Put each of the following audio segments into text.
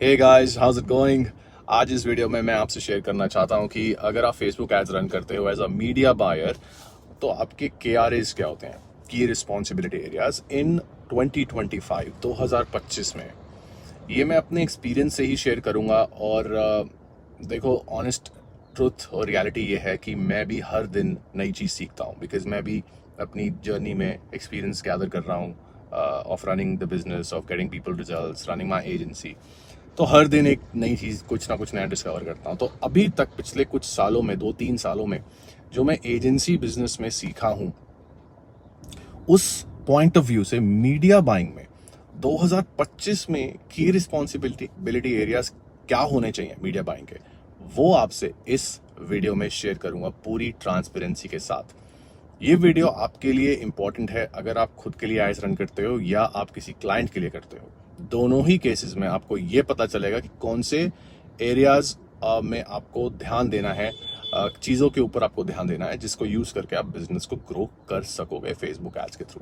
Hey guys, how's it going. आज इस video में मैं आपसे शेयर करना चाहता हूं कि अगर आप फेसबुक एड्स रन करते हो एज अ मीडिया बायर तो आपके KRAs क्या होते हैं, की रिस्पॉन्सिबिलिटी एरियाज इन 2025 में। ये मैं अपने एक्सपीरियंस से ही शेयर करूंगा और देखो, ऑनेस्ट ट्रुथ और रियलिटी ये है कि मैं भी हर दिन नई चीज़ सीखता हूँ, बिकॉज मैं भी अपनी जर्नी में एक्सपीरियंस गैदर कर रहा हूँ of running the business, of getting people results, running my agency. तो हर दिन एक नई चीज़, कुछ ना कुछ नया डिस्कवर करता हूँ। तो अभी तक पिछले कुछ सालों में, 2-3 सालों में, जो मैं एजेंसी बिजनेस में सीखा हूँ, उस पॉइंट ऑफ व्यू से मीडिया बाइंग में 2025 में की रिस्पॉन्सिबिलिटी एरियाज क्या होने चाहिए मीडिया बाइंग के, वो आपसे इस वीडियो में शेयर करूंगा पूरी ट्रांसपेरेंसी के साथ। ये वीडियो आपके लिए इंपॉर्टेंट है अगर आप खुद के लिए एड्स रन करते हो या आप किसी क्लाइंट के लिए करते हो। दोनों ही केसेस में आपको ये पता चलेगा कि कौन से एरियाज में आपको ध्यान देना है, चीज़ों के ऊपर आपको ध्यान देना है जिसको यूज करके आप बिजनेस को ग्रो कर सकोगे फेसबुक एड्स के through.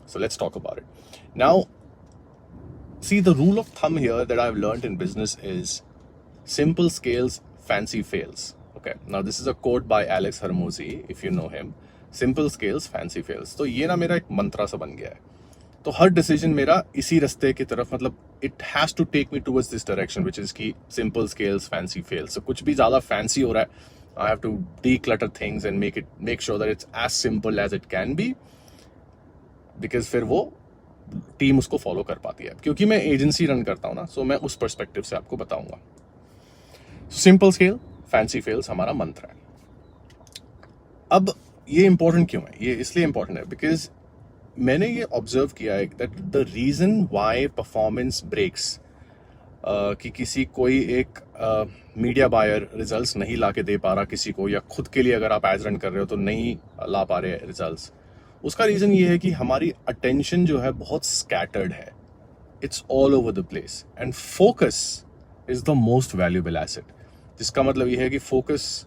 So let's talk about it. Now, see, the rule of thumb here that I've learned in business is simple scales, fancy fails. Okay. Now, this is a quote by Alex Hormozi, if you know him. Simple scales, fancy fails. तो ये ना मेरा एक मंत्रा सा बन गया है। तो हर डिसीजन मेरा इसी रास्ते की तरफ, मतलब it has to take me towards this direction, which is key simple scales, fancy fails. So कुछ भी ज्यादा फैंसी हो रहा है, I have to declutter things and make sure that it's as simple as it can be, because फिर वो team उसको follow कर पाती है। क्योंकि मैं एजेंसी रन करता हूं ना, सो मैं उस पर्सपेक्टिव से आपको बताऊंगा। सिंपल स्केल, फैंसी फेल्स हमारा मंत्र है। अब ये इंपॉर्टेंट क्यों है? ये इसलिए इंपॉर्टेंट है बिकॉज मैंने ये ऑब्जर्व किया है that the reason why performance breaks, कि किसी कोई एक मीडिया बायर रिजल्ट्स नहीं ला के दे पा रहा किसी को, या खुद के लिए अगर आप एज रन कर रहे हो तो नहीं ला पा रहे रिजल्ट्स, उसका रीजन ये है कि हमारी अटेंशन जो है बहुत स्कैटर्ड है। It's all over the place and focus is the most valuable asset. जिसका मतलब ये है कि फोकस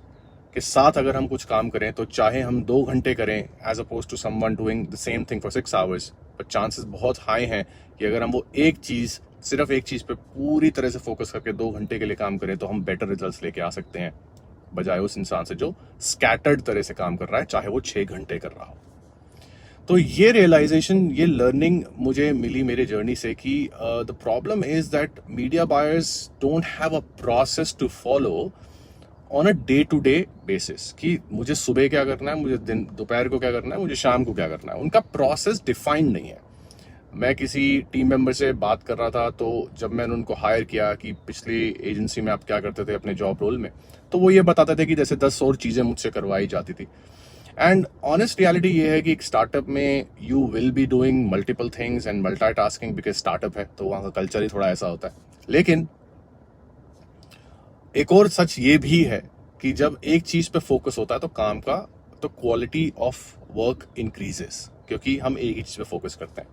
के साथ अगर हम कुछ काम करें तो चाहे हम 2 घंटे करें as opposed to someone doing the same thing for 6 hours, पर चांसेस बहुत हाई हैं कि अगर हम वो सिर्फ एक चीज पे पूरी तरह से फोकस करके 2 घंटे के लिए काम करें तो हम बेटर रिजल्ट्स लेके आ सकते हैं, बजाय उस इंसान से जो स्कैटर्ड तरह से काम कर रहा है, चाहे वो 6 घंटे कर रहा हो। तो ये रियलाइजेशन, ये लर्निंग मुझे मिली मेरे जर्नी से कि the problem is that media buyers don't have a process to follow on a day to day basis, कि मुझे सुबह क्या करना है, मुझे दोपहर को क्या करना है, मुझे शाम को क्या करना है। उनका प्रोसेस डिफाइंड नहीं है। मैं किसी टीम मेंबर से बात कर रहा था, तो जब मैंने उनको हायर किया कि पिछली एजेंसी में आप क्या करते थे अपने जॉब रोल में, तो वो ये बताते थे कि जैसे 10 और चीज़ें मुझसे करवाई जाती थी। एंड ऑनेस्ट रियलिटी ये है कि एक स्टार्टअप में you will be doing multiple things and multitasking, because startup है तो वहाँ का कल्चर ही थोड़ा ऐसा होता है। लेकिन एक और सच ये भी है कि जब एक चीज पे फोकस होता है तो काम का, तो क्वालिटी ऑफ वर्क इंक्रीजेस, क्योंकि हम एक ही चीज पे फोकस करते हैं।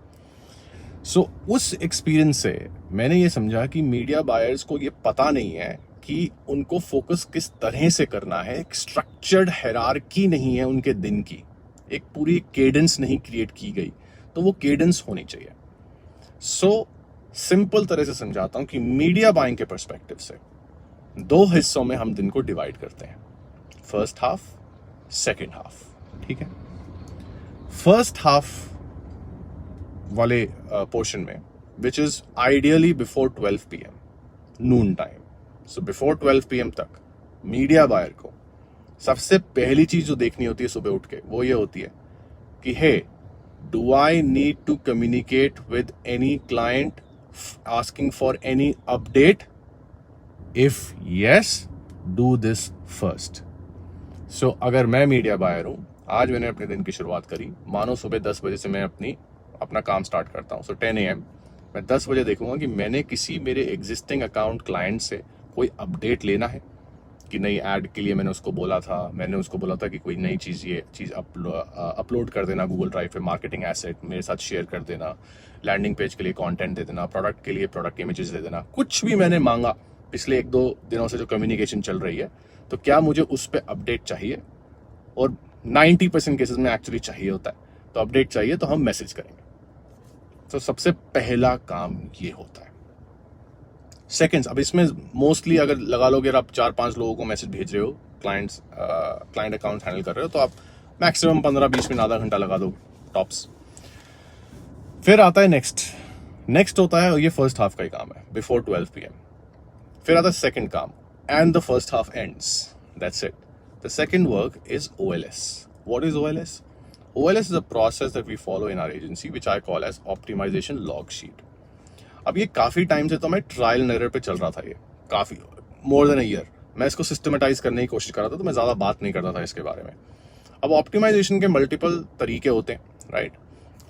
सो उस एक्सपीरियंस से मैंने ये समझा कि मीडिया बायर्स को ये पता नहीं है कि उनको फोकस किस तरह से करना है। एक स्ट्रक्चर्ड हायरार्की नहीं है उनके दिन की, एक पूरी केडेंस नहीं क्रिएट की गई, तो वो केडेंस होनी चाहिए। सो सिंपल तरह से समझाता हूं कि मीडिया बाइंग के पर्सपेक्टिव से 2 हिस्सों में हम दिन को डिवाइड करते हैं, फर्स्ट हाफ, सेकेंड हाफ। ठीक है, फर्स्ट हाफ वाले पोर्शन में, which is ideally before 12 PM, Noon time. So before 12 PM तक मीडिया बायर को सबसे पहली चीज जो देखनी होती है सुबह उठ के, वो ये होती है कि hey, do I need to communicate with any client asking for any update? If yes, do this first. So अगर मैं मीडिया बायर हूं, आज मैंने अपने दिन की शुरुआत करी, मानो सुबह 10 बजे से मैं अपना काम स्टार्ट करता हूं। सो 10 AM मैं 10 बजे देखूंगा कि मैंने किसी मेरे एग्जिस्टिंग अकाउंट क्लाइंट से कोई अपडेट लेना है कि नई ऐड के लिए मैंने उसको बोला था कि कोई नई चीज़, ये चीज़ अपलोड कर देना गूगल ड्राइव पे, मार्केटिंग एसेट मेरे साथ शेयर कर देना, लैंडिंग पेज के लिए कंटेंट दे देना, प्रोडक्ट के लिए प्रोडक्ट इमेजेस दे देना। कुछ भी मैंने मांगा पिछले 1-2 दिनों से जो कम्युनिकेशन चल रही है, तो क्या मुझे उस पर अपडेट चाहिए? और 90% केसेस में एक्चुअली चाहिए होता है। तो अपडेट चाहिए तो हम मैसेज करेंगे। तो सबसे पहला काम ये होता है। सेकंड्स। अब इसमें मोस्टली अगर लगा लो, अगर आप 4-5 लोगों को मैसेज भेज रहे हो, क्लाइंट अकाउंट हैंडल कर रहे हो, तो आप मैक्सिमम 15-20 मिनट, आधा घंटा लगा दो टॉप्स। फिर आता है नेक्स्ट होता है, और ये फर्स्ट हाफ का ही काम है, बिफोर 12 PM। फिर आता है सेकंड काम, and the first half ends, that's it. The second work is OLS। What is OLS? OLS is a process that we follow in our agency, which I call as optimization log sheet. अब ये काफी time से तो मैं trial and error पे चल रहा था, ये काफी मोर देन अ ईयर मैं इसको सिस्टमेटाइज करने की कोशिश कर रहा था, तो मैं ज्यादा बात नहीं करता था इसके बारे में। अब ऑप्टिमाइजेशन के मल्टीपल तरीके होते हैं, राइट?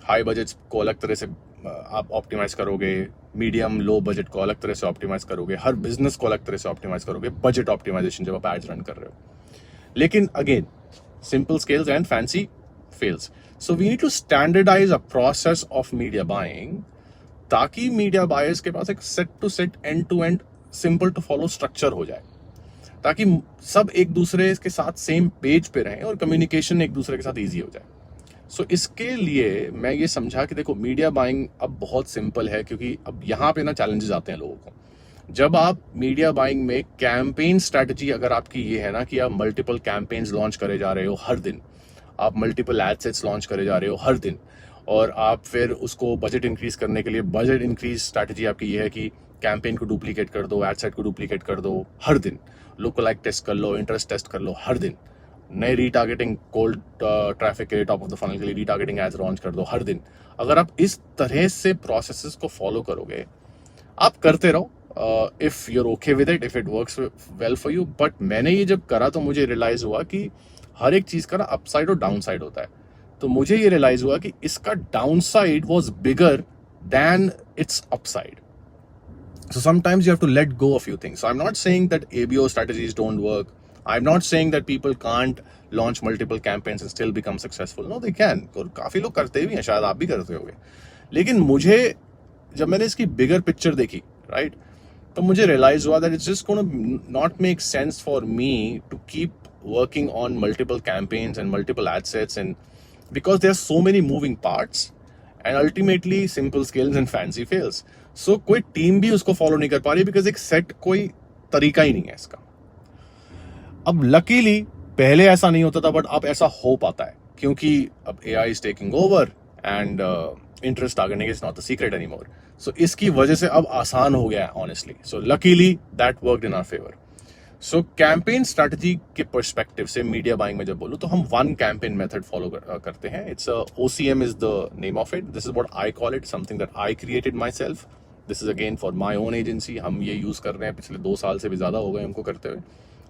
हाई बजट को अलग तरह से आप ऑप्टिमाइज करोगे, मीडियम लो बजट को अलग तरह से ऑप्टिमाइज करोगे, हर बिजनेस को अलग तरह से ऑप्टिमाइज करोगे, बजट ऑप्टिमाइजेशन जब आप एड्स रन कर रहे हो। लेकिन again, simple scales and fancy fails. So we need to standardise a process of media buying, ताकि मीडिया बायर्स के पास एक set to set, and to end, simple to follow structure हो जाए, ताकि सब एक दूसरे के साथ सेम पेज पे रहें और कम्युनिकेशन एक दूसरे के साथ इजी हो जाए। सो इसके लिए मैं ये समझा कि देखो, मीडिया बाइंग अब बहुत सिंपल है, क्योंकि अब यहाँ पे ना चैलेंजेस आते हैं लोगों को। जब आप मीडिया बाइंग में कैंपेन स्ट्रैटेजी अगर आपकी ये है ना कि आप मल्टीपल कैंपेन्स लॉन्च करे जा रहे हो हर दिन, आप मल्टीपल एड सेट्स लॉन्च करे जा रहे हो हर दिन, और आप फिर उसको बजट इंक्रीज करने के लिए बजट इंक्रीज स्ट्रैटेजी आपकी ये है कि कैंपेन को डुप्लीकेट कर दो, एड सेट को डुप्लीकेट कर दो हर दिन, लुक-अलाइक टेस्ट कर लो, इंटरेस्ट टेस्ट कर लो हर दिन, नए रीटारगेटिंग, कोल्ड ट्रैफिक के लिए, टॉप ऑफ द फनल के लिए रीटारगेटिंग एड्स लॉन्च कर दो हर दिन। अगर आप इस तरह से प्रोसेसेस को फॉलो करोगे, आप करते रहो, if you are okay with it, if it works well for you. But मैंने ये जब करा तो मुझे रियलाइज हुआ कि हर एक चीज का ना अपसाइड और डाउन साइड होता है। तो मुझे ये रियलाइज हुआ कि इसका down side was bigger than it's upside. So sometimes you have to let go of few things. So I'm not saying that ABO strategies don't work. I'm not saying that people can't launch multiple campaigns and still become successful. No, they can. और काफी लोग करते भी हैं, शायद आप भी करते होगे। लेकिन मुझे जब मैंने इसकी बिगर पिक्चर देखी, राइट, तो मुझे रियलाइज हुआ that it's just going to not make sense for me to keep working on multiple campaigns and multiple ad sets, and because there are so many moving parts and ultimately simple scales and fancy fails. सो कोई team भी उसको follow नहीं कर पा रही, because एक set कोई तरीका ही नहीं है इसका। अब लकीली पहले ऐसा नहीं होता था, बट अब ऐसा हो पाता है, क्योंकि अब AI is taking over and interest targeting is not the secret anymore. So इसकी वजह से अब आसान हो गया है, honestly. So luckily that worked in our favour. So campaign strategy के पर्सपेक्टिव से मीडिया बाइंग में जब बोलूं, तो हम वन कैंपेन मेथड फॉलो करते हैं। It's OCM is the name of it. This is what I call it, something that I created my self. This is again for my own agency. हम ये use कर रहे हैं, पिछले 2 साल से भी ज्यादा हो गए हमको करते हुए,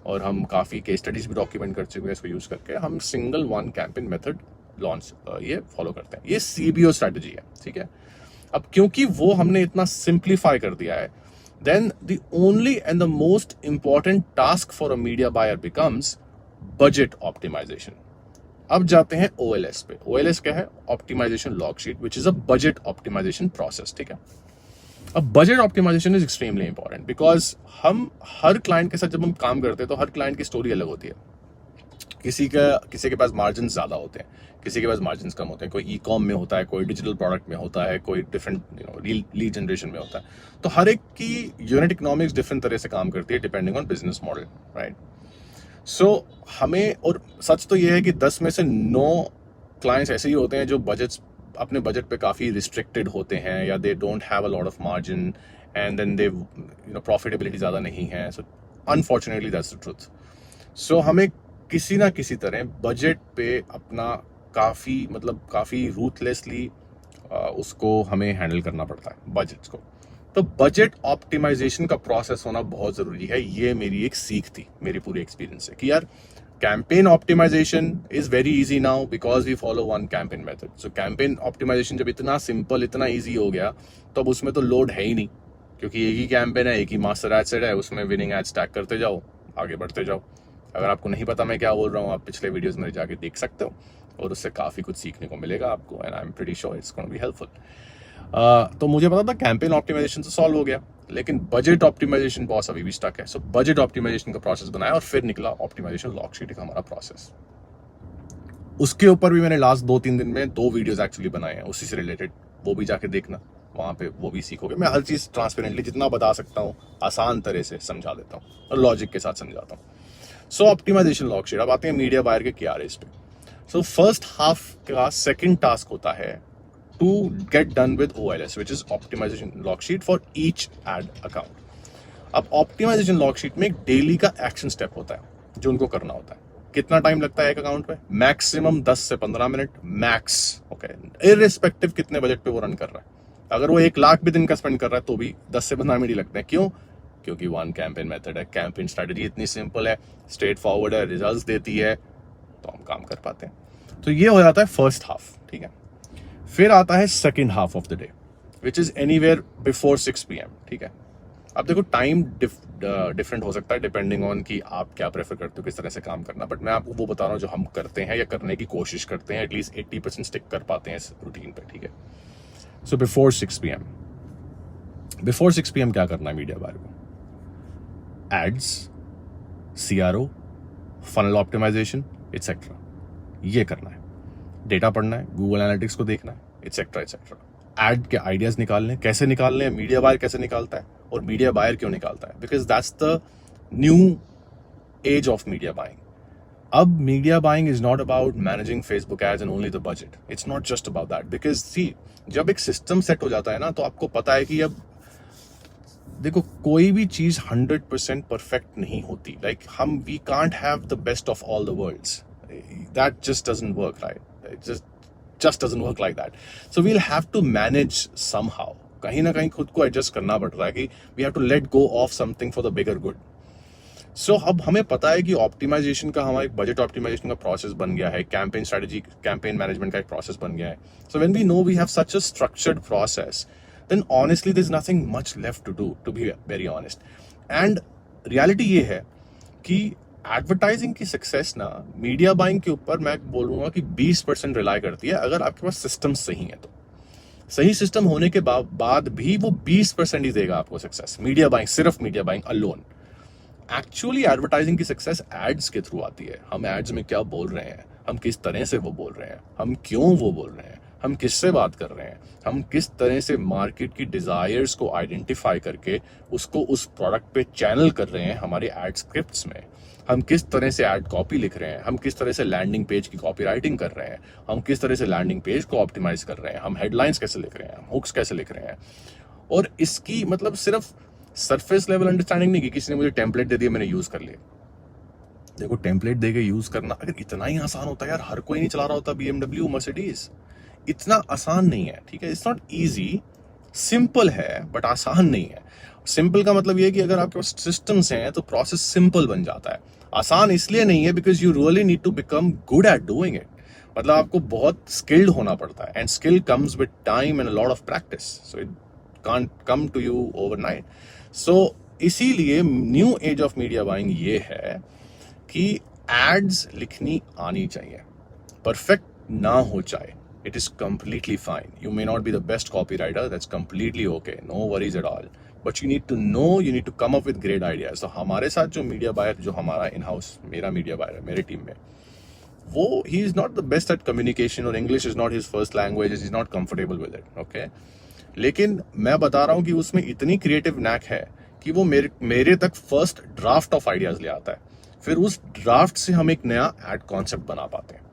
और हम काफी केस स्टडीज भी डॉक्यूमेंट कर चुके हैं इसको यूज करके। हम single one campaign method launch ये फॉलो करते हैं। ये CBO स्ट्रैटेजी है, ठीक है। अब क्योंकि वो हमने इतना सिंप्लीफाई कर दिया है, then the only and the most important task for a media buyer becomes budget optimization. अब जाते हैं OLS पे। OLS क्या है? Optimization log sheet, which is a budget optimization process, ठीक है। अब budget optimization is extremely important because हम हर क्लाइंट के साथ जब हम काम करते हैं, तो हर क्लाइंट की स्टोरी अलग होती है। किसी के पास मार्जिन ज्यादा होते हैं, किसी के पास मार्जिन कम होते हैं। कोई ई-कॉम में होता है, कोई डिजिटल प्रोडक्ट में होता है, कोई डिफरेंट लीड जनरेशन में होता है। तो हर एक की यूनिट इकोनॉमिक्स डिफरेंट तरह से काम करती है, depending on business model, right. So हमें, और सच तो ये है कि 10 में से 9 क्लाइंट्स ऐसे ही होते हैं जो अपने बजट पे काफी रिस्ट्रिक्टेड होते हैं, या they don't have a lot of margin, and then they profitability ज्यादा नहीं है। So unfortunately that's the truth. So हमें किसी ना किसी तरह बजट पे अपना काफी रूथलेसली उसको हमें हैंडल करना पड़ता है, बजट को। तो बजट ऑप्टिमाइजेशन का प्रोसेस होना बहुत जरूरी है। ये मेरी एक सीख थी मेरी पूरे एक्सपीरियंस से, कि यार campaign optimisation is very easy now because we follow one campaign method. So campaign optimisation जब इतना सिंपल, इतना ईजी हो गया, तो अब उसमें तो लोड है ही नहीं, क्योंकि एक ही कैंपेन है, एक ही मास्टर एड सेट है, उसमें विनिंग एड स्टैक करते जाओ, आगे बढ़ते जाओ। अगर आपको नहीं पता मैं क्या बोल रहा हूँ, आप पिछले वीडियोस में जाके देख सकते हो, और उससे काफी कुछ सीखने को मिलेगा आपको, and I am pretty sure it's gonna be helpful. तो मुझे पता था कैंपेन ऑप्टिमाइजेशन तो सॉल्व हो गया, लेकिन बजट ऑप्टिमाइजेशन बॉस अभी भी स्टक है। सो बजट ऑप्टिमाइजेशन का प्रोसेस बनाया, और फिर निकला ऑप्टिमाइजेशन लॉग शीट का हमारा प्रोसेस। उसके ऊपर भी मैंने लास्ट 2-3 दिन में 2 वीडियोस एक्चुअली बनाए हैं उसी से रिलेटेड, वो भी जाके देखना, वहाँ पे वो भी सीखोगे। मैं हर चीज़ ट्रांसपेरेंटली जितना बता सकता हूँ आसान तरह से समझा देता हूँ और लॉजिक के साथ समझाता हूँ। So optimisation log sheet. अब आते हैं मीडिया बायर के KRAs पे। सो फर्स्ट हाफ का सेकंड टास्क होता है to get done with OLS, which is optimisation log sheet for each ad account. अब ऑप्टिमाइजेशन लॉग शीट में एक डेली का एक्शन स्टेप होता है जो उनको करना होता है। कितना टाइम लगता है एक अकाउंट पे? मैक्सिमम 10 से 15 मिनट मैक्स। ओके, इररिस्पेक्टिव कितने बजट पे वो रन कर रहा है। अगर वो 1 लाख भी दिन का स्पेंड कर रहा है तो भी 10 से 15 मिनट ही लगते हैं। क्यों? क्योंकि वन कैंपेन मेथड है, कैंपेन स्ट्रेटजी इतनी सिंपल है, स्ट्रेट फॉरवर्ड है, रिजल्ट्स देती है, तो हम काम कर पाते हैं। तो ये हो जाता है फर्स्ट हाफ, ठीक है। फिर आता है second half of the day which is anywhere before 6 PM, ठीक है। अब देखो टाइम डिफरेंट हो सकता है डिपेंडिंग ऑन कि आप क्या प्रेफर करते हो, किस तरह से काम करना, बट मैं आपको वो बता रहा हूँ जो हम करते हैं या करने की कोशिश करते हैं, एटलीस्ट 80% स्टिक कर पाते हैं इस रूटीन पे, ठीक है। So before 6 PM, before 6 PM क्या करना है मीडिया बायर को? Ads, CRO, funnel optimisation etcetera, ये करना है। डेटा पढ़ना है, गूगल एनालिटिक्स को देखना है, एटसेट्रा एटसेट्रा। एड के आइडियाज निकालने, कैसे निकालने हैं, मीडिया बायर कैसे निकालता है और मीडिया बायर क्यों निकालता है, because that's the new age of media buying. अब media buying is not about managing Facebook ads and only the budget, it's not just about that, because see जब एक सिस्टम सेट हो जाता है ना तो आपको पता है कि अब देखो कोई भी चीज 100% परफेक्ट नहीं होती। लाइक हम we can't have the best of all the worlds, that just doesn't work, right? It just doesn't work like that. So we'll have to manage somehow. कहीं ना कहीं खुद को एडजस्ट करना पड़ रहा है कि we have to let go of something for the bigger good. So अब हमें पता है कि ऑप्टिमाइजेशन का हमारा एक बजट ऑप्टिमाइजेशन का प्रोसेस बन गया है, कैंपेन स्ट्रेटजी, कैंपेन मैनेजमेंट का एक प्रोसेस बन गया है. So when we know we have such a structured process, then honestly there's nothing much left to do, to be very honest. And reality ये है कि एडवर्टाइजिंग की सक्सेस ना मीडिया बाइंग के ऊपर मैं बोलूंगा कि 20% रिलाई करती है, अगर आपके पास सिस्टम सही है तो। सही सिस्टम होने के बाद भी वो 20% ही देगा आपको सक्सेस, मीडिया बाइंग, सिर्फ media buying alone. Actually advertising की सक्सेस एड्स के थ्रू आती है। हम एड्स में क्या बोल रहे हैं, हम किस तरह से वो बोल रहे हैं, हम क्यों वो बोल रहे हैं, हम किससे बात कर रहे हैं, हम किस तरह से मार्केट की डिजायर्स को आइडेंटिफाई करके उसको उस प्रोडक्ट पे चैनल कर रहे हैं हमारे एड स्क्रिप्ट्स में, हम किस तरह से एड कॉपी लिख रहे हैं, हम किस तरह से लैंडिंग पेज की कॉपी राइटिंग कर रहे हैं, हम किस तरह से लैंडिंग पेज को ऑप्टिमाइज कर रहे हैं, हम हेडलाइंस कैसे लिख रहे हैं, हम हुक्स कैसे लिख रहे हैं। और इसकी मतलब सिर्फ सरफेस लेवल अंडरस्टैंडिंग नहीं कि किसी ने मुझे टेम्पलेट दे दिया, मैंने यूज कर लिया। देखो टेम्पलेट देके यूज करना अगर इतना ही आसान होता है यार, हर कोई नहीं चला रहा होता BMW, मर्सिडीज। इतना आसान नहीं है, ठीक है। इट्स नॉट इजी, सिंपल है बट आसान नहीं है। सिंपल का मतलब ये है कि अगर आपके पास सिस्टम्स हैं तो प्रोसेस सिंपल बन जाता है। आसान इसलिए नहीं है because you really need to become good at doing it, मतलब आपको बहुत स्किल्ड होना पड़ता है, and skill comes with time and a lot of practice, so it can't come to you overnight. So इसीलिए new age of media buying ये है कि एड्स लिखनी आनी चाहिए, परफेक्ट ना हो चाहे, it is completely fine. You may not be the best copywriter, that's completely okay, no worries at all. But you need to know, you need to come up with great ideas. So हमारे साथ जो media buyer, जो हमारा in house मेरा media buyer है मेरे team में, वो he is not the best at communication और English is not his first language, he is not comfortable with it, okay? लेकिन मैं बता रहा हूँ कि उसमें इतनी क्रिएटिव नैक है कि वो मेरे तक फर्स्ट ड्राफ्ट ऑफ आइडियाज ले आता है, फिर उस ड्राफ्ट से हम एक नया एड कॉन्सेप्ट बना पाते हैं।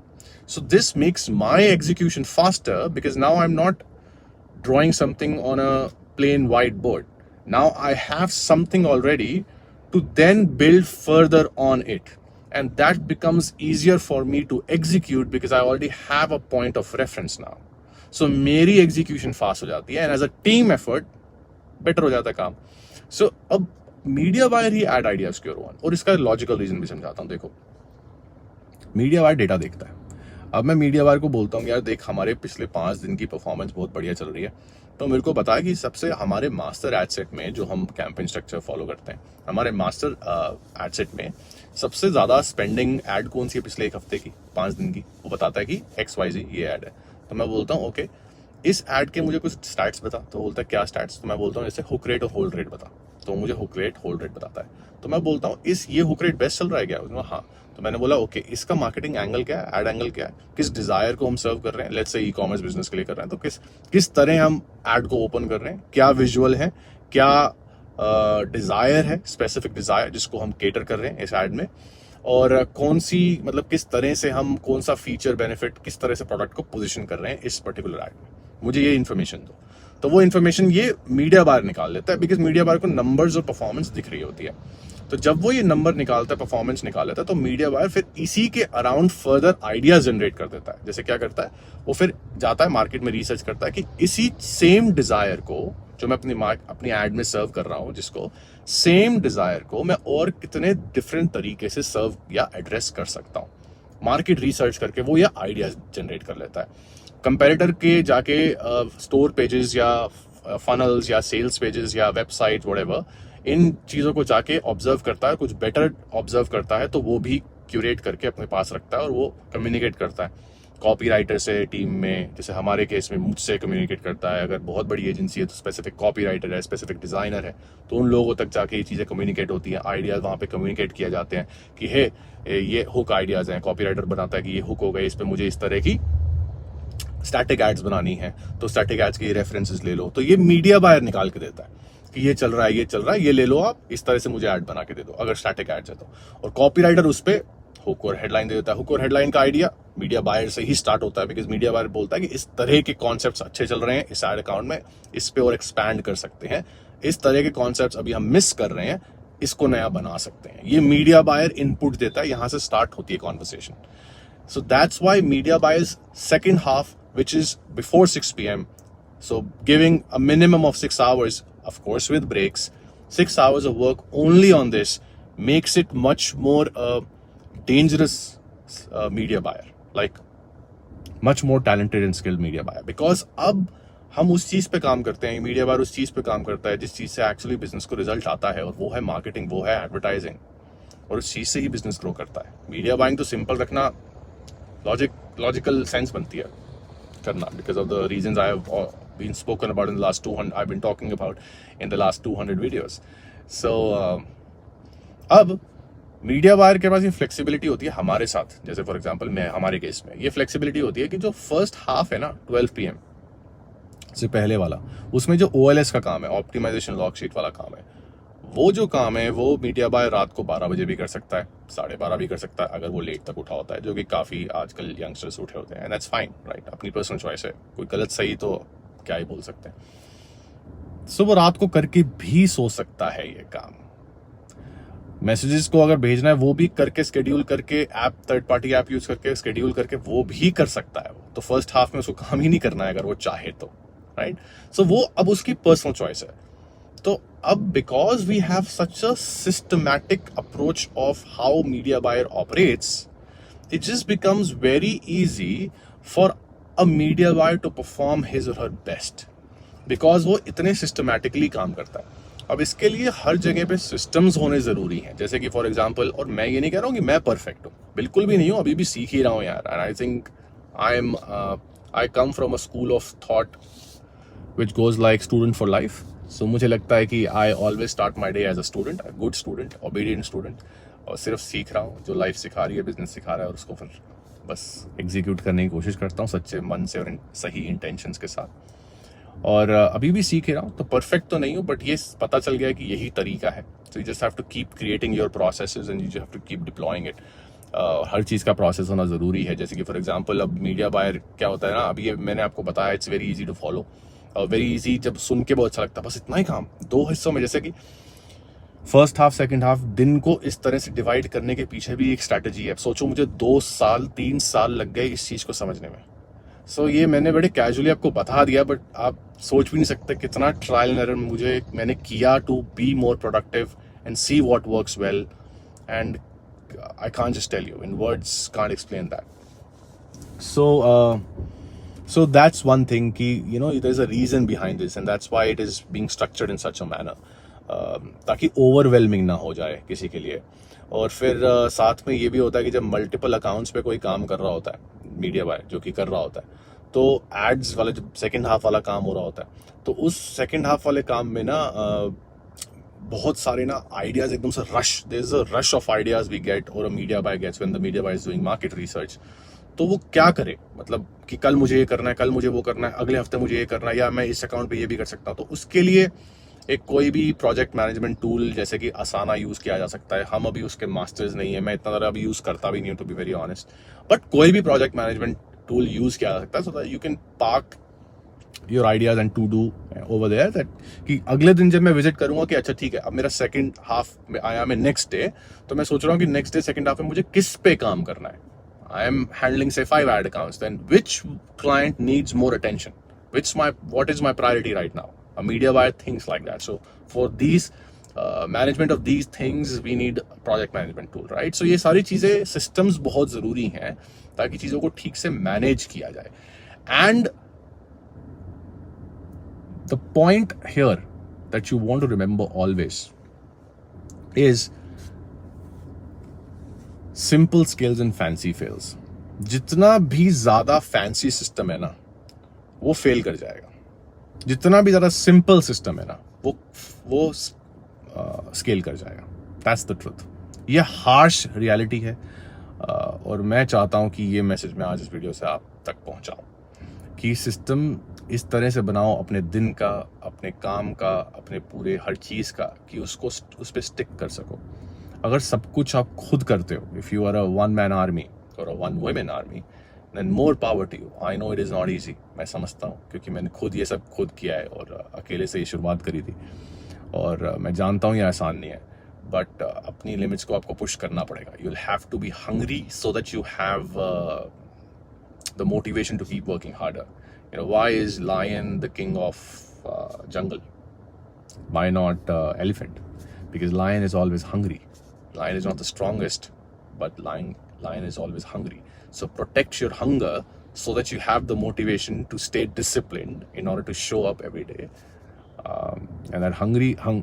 So this makes my execution faster because now I'm not drawing something on a plain whiteboard. Now I have something already to then build further on it. And that becomes easier for me to execute because I already have a point of reference now. So मेरी execution fast हो जाती है and as a team effort better हो जाता है काम. So अब media buyer ही ad ideas के ओर और इसका logical reason भी समझाता हूँ। देखो media buyer डेटा देखता है। अब मैं मीडिया बायर को बोलता हूँ यार देख हमारे पिछले 5 दिन की परफॉर्मेंस बहुत बढ़िया चल रही है, तो मेरे को बता कि सबसे हमारे मास्टर एड सेट में जो हम कैंपेन स्ट्रक्चर फॉलो करते हैं, हमारे मास्टर एड सेट में सबसे ज़्यादा स्पेंडिंग ऐड कौन सी है पिछले 1 हफ्ते की, 5 दिन की, वो बताता है कि XYZ ये ऐड है। तो मैं बोलता हूँ ओके इस ऐड के मुझे कुछ स्टैट्स बता, तो बोलता है क्या स्टैट्स, तो मैं बोलता हूँ जैसे हुक रेट और होल्ड रेट बता, तो मुझे हुक रेट होल्ड रेट बताता है। तो मैं बोलता हूँ ये हुक रेट बेस्ट चल रहा है क्या? उसने कहा, हाँ। तो मैंने बोला ओके, इसका मार्केटिंग एंगल क्या है, एड एंगल क्या है, किस डिजायर को हम सर्व कर रहे हैं, let's say e commerce business के लिए कर रहे हैं, तो किस तरह हम एड को ओपन कर रहे हैं, क्या विजुअल है, क्या डिजायर है, स्पेसिफिक डिजायर जिसको हम केटर कर रहे हैं इस एड में, और कौन सी मतलब किस तरह से हम कौन सा फीचर बेनिफिट किस तरह से प्रोडक्ट को पोजीशन कर रहे हैं इस पर्टिकुलर एड में, मुझे ये इन्फॉर्मेशन दो। तो वो इन्फॉर्मेशन ये मीडिया बायर निकाल लेता है, बिकॉज मीडिया बायर को नंबर्स और परफॉर्मेंस दिख रही होती है। तो जब वो ये नंबर निकालता है, परफॉर्मेंस निकाल लेता है, तो मीडिया बायर फिर इसी के अराउंड फर्दर आइडिया जनरेट कर देता है। जैसे क्या करता है, वो फिर जाता है मार्केट में, रिसर्च करता है कि इसी सेम डिजायर को जो मैं अपनी एड में सर्व कर रहा हूं, जिसको सेम डिजायर को मैं और कितने डिफरेंट तरीके से सर्व या एड्रेस कर सकता हूं। मार्केट रिसर्च करके वो ये आइडिया जनरेट कर लेता है। कंपेरेटर के जाके स्टोर पेजेस या फनल्स या सेल्स पेजेस या वेबसाइट व्हाटएवर, इन चीज़ों को जाके ऑब्जर्व करता है, कुछ बेटर ऑब्जर्व करता है, तो वो भी क्यूरेट करके अपने पास रखता है और वो कम्युनिकेट करता है कॉपी राइटर से टीम में। जैसे हमारे केस में मुझसे कम्युनिकेट करता है, अगर बहुत बड़ी एजेंसी है तो स्पेसिफिक कॉपी राइटर है, स्पेसिफिक डिज़ाइनर है, तो उन लोगों तक जाके ये चीज़ें कम्युनिकेट होती हैं, आइडियाज़ वहाँ पे कम्युनिकेट किए जाते हैं कि हे ये हुक आइडियाज़ हैं। कॉपी राइटर बनाता है कि ये हुक हो गए, इस पर मुझे इस तरह की स्टैटिक एड्स बनानी है, तो स्टैटिक एड्स के रेफरेंसेस ले लो। तो ये मीडिया बायर निकाल के देता है कि ये चल रहा है, ये चल रहा है, ये ले लो आप, इस तरह से मुझे ऐड बना के दे दो अगर स्टैटिक एड्स है तो। और कॉपी राइटर उस पर हुक और हेडलाइन दे देता है। हुक और हेडलाइन का आइडिया मीडिया बायर से ही स्टार्ट होता है, बिकॉज मीडिया बायर बोलता है कि इस तरह के कॉन्सेप्ट्स अच्छे चल रहे हैं इस एड अकाउंट में, इस पे और एक्सपैंड कर सकते हैं, इस तरह के कॉन्सेप्ट्स अभी हम मिस कर रहे हैं, इसको नया बना सकते हैं। ये मीडिया बायर इनपुट देता है, यहां से स्टार्ट होती है conversation. So that's why media buyer's second half, which is before 6 p.m. So giving a minimum of 6 hours, of course with breaks, 6 hours of work only on this makes it much more dangerous media buyer, like much more talented and skilled media buyer. Because अब हम उस चीज पे काम करते हैं, media buyer उस चीज पे काम करता है जिस चीज से एक्चुअली बिजनेस को रिजल्ट आता है, और वो है मार्केटिंग, वो है एडवर्टाइजिंग, और उस चीज से ही बिजनेस ग्रो करता है। मीडिया बाइंग तो सिंपल रखना लॉजिकल सेंस बनती है करना, because of the reasons I have been spoken about in the last 200, I've been talking about in the last 200 videos. So अब मीडिया बायर के पास ये फ्लेक्सिबिलिटी होती है हमारे साथ, जैसे फॉर एग्जांपल मैं हमारे केस में ये फ्लेक्सिबिलिटी होती है कि जो फर्स्ट हाफ है ना 12 PM से पहले वाला, उसमें जो OLS का काम है, ऑप्टिमाइजेशन लॉग शीट वाला काम है, वो जो काम है वो मीडिया बायर रात को 12 बजे भी कर सकता है, 12:30 भी कर सकता है अगर वो लेट तक उठा होता है, जो कि काफ़ी आजकल यंगस्टर्स उठे होते हैं, एंड दैट्स फाइन, राइट, अपनी पर्सनल चॉइस है, कोई गलत सही तो क्या ही बोल सकते हैं। सो वो रात को करके भी सो सकता है ये काम। मैसेजेस को अगर भेजना है वो भी करके स्केड्यूल करके, app third party app use करके स्केड्यूल करके वो भी कर सकता है। वो तो फर्स्ट हाफ में उसको काम ही नहीं करना है अगर वो चाहे तो, राइट। सो वो अब उसकी पर्सनल चॉइस है। तो अब because we have such a systematic approach of how media buyer operates, it just becomes very easy for a media buyer to perform his or her best, because वो इतने systematically काम करता है। अब इसके लिए हर जगह पे सिस्टम्स होने जरूरी हैं, जैसे कि फॉर एग्जांपल, और मैं ये नहीं कह रहा हूँ कि मैं परफेक्ट हूँ, बिल्कुल भी नहीं हूँ, अभी भी सीख ही रहा हूँ यार। And I think I come from a school of thought which goes like student for life. So मुझे लगता है कि I always start my day as a student, a good student, obedient student, और सिर्फ सीख रहा हूँ जो लाइफ सिखा रही है, बिजनेस सिखा रहा है, और उसको फिर बस एग्जीक्यूट करने की कोशिश करता हूँ सच्चे मन से और सही इंटेंशंस के साथ। और अभी भी सीख ही रहा हूँ, तो परफेक्ट तो नहीं हूँ, बट ये पता चल गया कि यही तरीका है। So you just have to keep creating your processes and you have to keep deploying it. हर चीज़ का प्रोसेस होना ज़रूरी है। जैसे कि फॉर एग्जांपल अब मीडिया बायर क्या होता है ना, अभी ये मैंने आपको बताया, it's very easy to follow, very easy, जब सुन के बहुत अच्छा लगता है, बस इतना ही काम 2 हिस्सों में, जैसे कि फर्स्ट हाफ सेकंड हाफ, दिन को इस तरह से डिवाइड करने के पीछे भी एक स्ट्रैटेजी है। सोचो मुझे 2 साल 3 साल लग गए इस चीज़ को समझने में। सो ये मैंने बड़े कैजुअली आपको बता दिया, बट आप सोच भी नहीं सकते कितना ट्रायल एंड एरर मैंने किया to be more productive and see what works well, and I can't just tell you in words, can't explain that. So that's one thing कि you know there's a reason behind this and that's why it is being structured in such a manner, ताकि overwhelming ना हो जाए किसी के लिए। और फिर साथ में ये भी होता है कि जब मल्टीपल अकाउंट्स पे कोई काम कर रहा होता है मीडिया बायर, जो कि कर रहा होता है, तो एड्स वाला जब सेकेंड हाफ वाला काम हो रहा होता है, तो उस सेकेंड हाफ वाले काम में ना बहुत सारे ना आइडियाज एकदम से rush, there is a rush of ideas we get और a media buy gets when the media buy is doing market research. तो वो क्या करे, मतलब कि कल मुझे ये करना है, कल मुझे वो करना है, अगले हफ्ते मुझे ये करना है, या मैं इस अकाउंट पे ये भी कर सकता हूँ। तो उसके लिए एक कोई भी प्रोजेक्ट मैनेजमेंट टूल जैसे कि आसाना यूज किया जा सकता है। हम अभी उसके मास्टर्स नहीं है, मैं इतना ज़्यादा अभी यूज करता भी नहीं हूँ to be very honest, but कोई भी प्रोजेक्ट मैनेजमेंट टूल यूज किया जा सकता है so that you can park your ideas and to do over there, that कि अगले दिन जब मैं विजिट करूंगा कि अच्छा ठीक है अब मेरा सेकंड हाफ में आया, मैं नेक्स्ट डे, तो मैं सोच रहा हूँ कि नेक्स्ट डे सेकंड हाफ में मुझे किस पे काम करना है। I am handling say 5 ad accounts, then which client needs more attention, what is my priority right now? A media buyer thinks like that. So for these management of these things we need a project management tool, right? So ये सारी चीजें systems बहुत जरूरी हैं ताकि चीजों को ठीक से मैनेज किया जाए। And the point here that you want to remember always is simple skills and fancy fails. जितना भी ज्यादा फैंसी सिस्टम है ना वो फेल कर जाएगा, जितना भी ज्यादा सिंपल सिस्टम है ना वो स्केल कर जाएगा। That's the truth. ये हार्श रियलिटी है और मैं चाहता हूं कि ये मैसेज मैं आज इस वीडियो से आप तक पहुंचाऊं कि सिस्टम इस तरह से बनाओ अपने दिन का, अपने काम का, अपने पूरे हर चीज का, कि उसको उस पर स्टिक कर सको। अगर सब कुछ आप खुद करते हो, if you are a one man army और a one women army, then more power to you. I know it is not easy, मैं समझता हूँ क्योंकि मैंने खुद ये सब खुद किया है और अकेले से ये शुरुआत करी थी और मैं जानता हूँ ये आसान नहीं है, बट अपनी लिमिट्स को आपको पुश करना पड़ेगा। You will have to be hungry so that you have the motivation to keep working harder. You know, why is lion the king of jungle? Why not elephant? Because lion is always hungry. Lion is not the strongest, but lion is always hungry. So protect your hunger so that you have the motivation to stay disciplined in order to show up every day. And that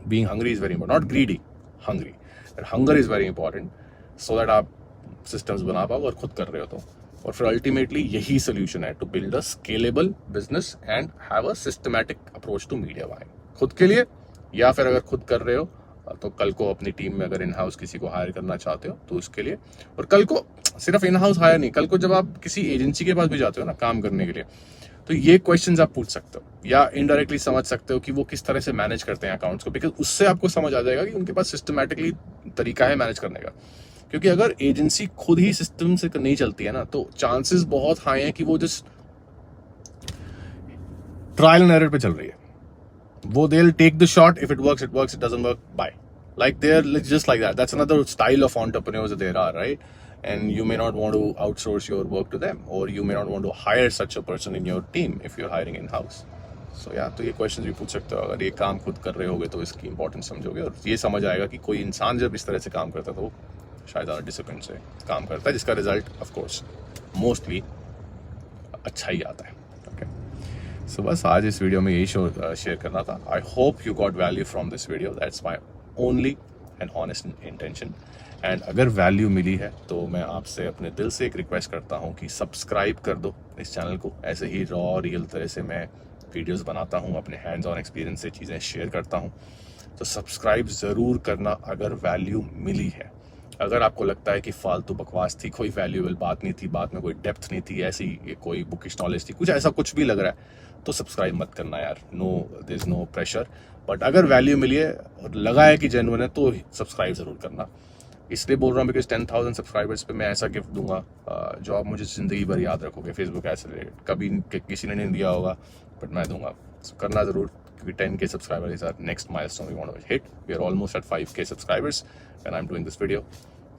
being hungry is very important. Not greedy, hungry. That hunger is very important so that आप systems बना पाओ और खुद कर रहे हो तो। और फिर अल्टीमेटली यही सोल्यूशन है to build a scalable business and have a systematic approach to media buying, खुद के लिए, या फिर अगर खुद कर रहे हो तो कल को अपनी टीम में अगर इन हाउस किसी को हायर करना चाहते हो तो उसके लिए। और कल को सिर्फ इन हाउस हायर नहीं, कल को जब आप किसी एजेंसी के पास भी जाते हो ना काम करने के लिए, तो ये क्वेश्चंस आप पूछ सकते हो या इनडायरेक्टली समझ सकते हो कि वो किस तरह से मैनेज करते हैं अकाउंट्स को, बिकॉज उससे आपको समझ आ जाएगा कि उनके पास सिस्टमैटिकली तरीका है मैनेज करने का। क्योंकि अगर एजेंसी खुद ही सिस्टम से नहीं चलती है ना, तो चांसेस बहुत हाई हैं कि वो जस्ट ट्रायल एंड एरर पे चल रही है। वो they'll take the shot, if it works it works, it doesn't work, bye. Like they're just like that. That's another style of entrepreneurs that there are, right? And you may not want to outsource your work to them, or you may not want to hire such a person in your team if you're hiring in house. So yeah, तो ये questions भी पूछ सकते हो। अगर ये काम खुद कर रहे होगे तो इसकी इंपॉर्टेंस समझोगे और ये समझ आएगा कि कोई इंसान जब इस तरह से काम करता है तो वो शायद ज़्यादा डिसिप्लिन से काम करता है, जिसका रिजल्ट ऑफ कोर्स मोस्टली अच्छा ही आता है। सो बस आज इस वीडियो में यही शेयर करना था। I hope you got value from this video, that's my only and honest intention. And अगर वैल्यू मिली है तो मैं आपसे अपने दिल से एक रिक्वेस्ट करता हूँ कि सब्सक्राइब कर दो इस चैनल को। ऐसे ही रॉ रियल तरह से मैं वीडियोस बनाता हूँ, अपने हैंड्स ऑन एक्सपीरियंस से चीज़ें शेयर करता हूँ, तो सब्सक्राइब ज़रूर करना अगर वैल्यू मिली है। अगर आपको लगता है कि फालतू बकवास थी, कोई वैल्यूएबल बात नहीं थी, बात में कोई डेप्थ नहीं थी, ऐसी कोई बुकिश नॉलेज थी, कुछ ऐसा कुछ भी लग रहा है तो सब्सक्राइब मत करना यार। No, there is no pressure, but अगर वैल्यू मिली है और लगा है कि जेन्युइन है तो सब्सक्राइब ज़रूर करना। इसलिए बोल रहा हूँ बिकॉज 10,000 सब्सक्राइबर्स पे मैं ऐसा गिफ्ट दूंगा जो आप मुझे ज़िंदगी भर याद रखोगे। फेसबुक ऐसे रिलेटेड कभी किसी ने नहीं दिया होगा, बट मैं दूंगा। So, करना ज़रूर, क्योंकि 10K subscriber is our next milestone we want to hit. We are almost at 5K subscribers and I am doing this video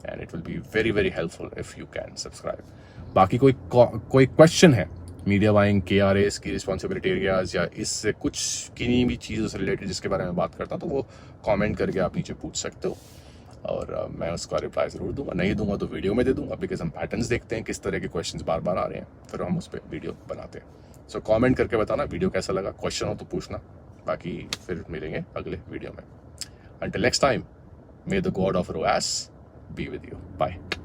and it will be very very helpful if you can subscribe. बाकी कोई question है media buying, KRAs की responsibility areas या इससे कुछ किन्हीं भी चीज़ों से रिलेटेड जिसके बारे में बात करता हूँ, तो वो कमेंट करके आप नीचे पूछ सकते हो और मैं उसका रिप्लाई ज़रूर दूंगा। नहीं दूंगा तो वीडियो में दे दूंगा, बिकॉज हम पैटर्न्स देखते हैं किस तरह के क्वेश्चंस बार बार आ रहे हैं, फिर हम उस पर वीडियो बनाते हैं। सो कमेंट करके बताना वीडियो कैसा लगा, क्वेश्चन हो तो पूछना। बाकी फिर मिलेंगे अगले वीडियो में। Until next time, may the God of ROAS be with you. Bye.